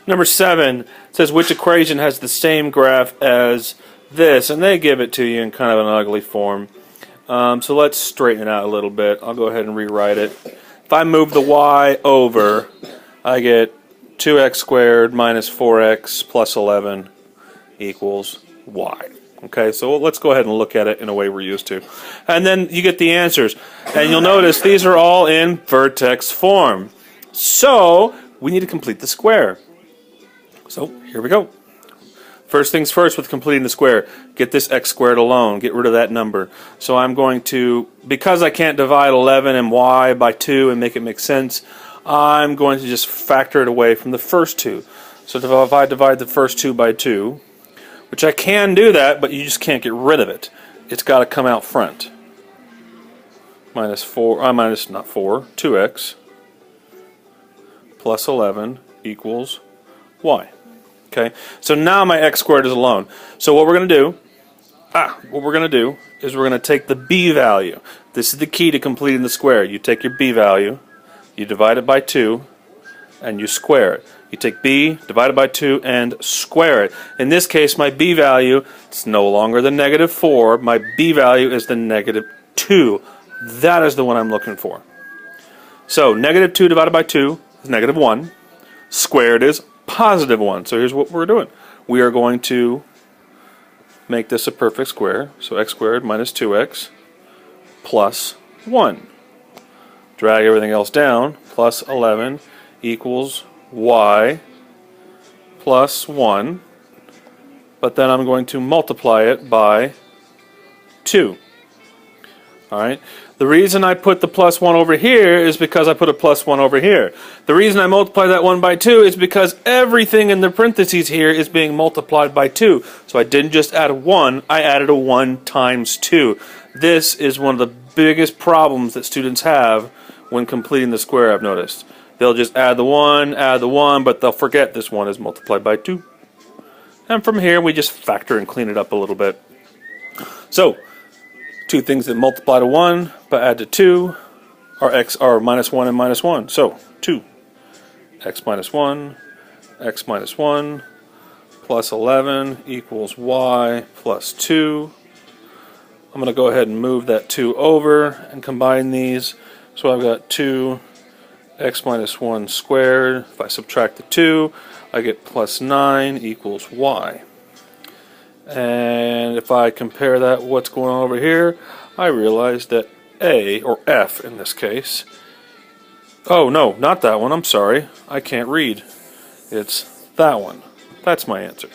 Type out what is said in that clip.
Number 7 says which equation has the same graph as this, and they give it to you in kind of an ugly form. So let's straighten it out a little bit. I'll go ahead and rewrite it. If I move the y over, I get 2x squared minus 4x plus 11 equals y. Okay, so let's go ahead and look at it in a way we're used to. And then you get the answers. And you'll notice these are all in vertex form. So we need to complete the square. So here we go. First things first with completing the square, get this x squared alone, get rid of that number. So I'm going to, because I can't divide 11 and y by 2 and make it make sense, I'm going to just factor it away from the first two. So if I divide the first 2 by 2, which I can do that, but you just can't get rid of it. It's got to come out front. Minus 2x plus 11 equals y. Okay, so now my x squared is alone. So what we're going to do, is we're going to take the b value. This is the key to completing the square. You take your b value, you divide it by 2, and you square it. You take b, divide it by 2, and square it. In this case, my b value, it's no longer the negative 4. My b value is the negative 2. That is the one I'm looking for. So negative 2 divided by 2 is negative 1. Squared is positive 1. So here's what we're doing. We are going to make this a perfect square. So x squared minus 2x plus 1. Drag everything else down. Plus 11 equals y plus 1. But then I'm going to multiply it by 2. Alright? The reason I put the plus 1 over here is because I put a plus 1 over here. The reason I multiply that 1 by 2 is because everything in the parentheses here is being multiplied by 2. So I didn't just add a 1, I added a 1 times 2. This is one of the biggest problems that students have when completing the square, I've noticed. They'll just add the 1, but they'll forget this 1 is multiplied by 2. And from here we just factor and clean it up a little bit. So, two things that multiply to 1 but add to 2 are minus 1 and minus 1. So 2 x minus 1 plus 11 equals y plus 2. I'm going to go ahead and move that 2 over and combine these. So I've got 2 x minus 1 squared. If I subtract the 2, I get plus 9 equals y. And if I compare that with what's going on over here, I realize that A, or F in this case, oh no, not that one, I'm sorry, I can't read. It's that one. That's my answer.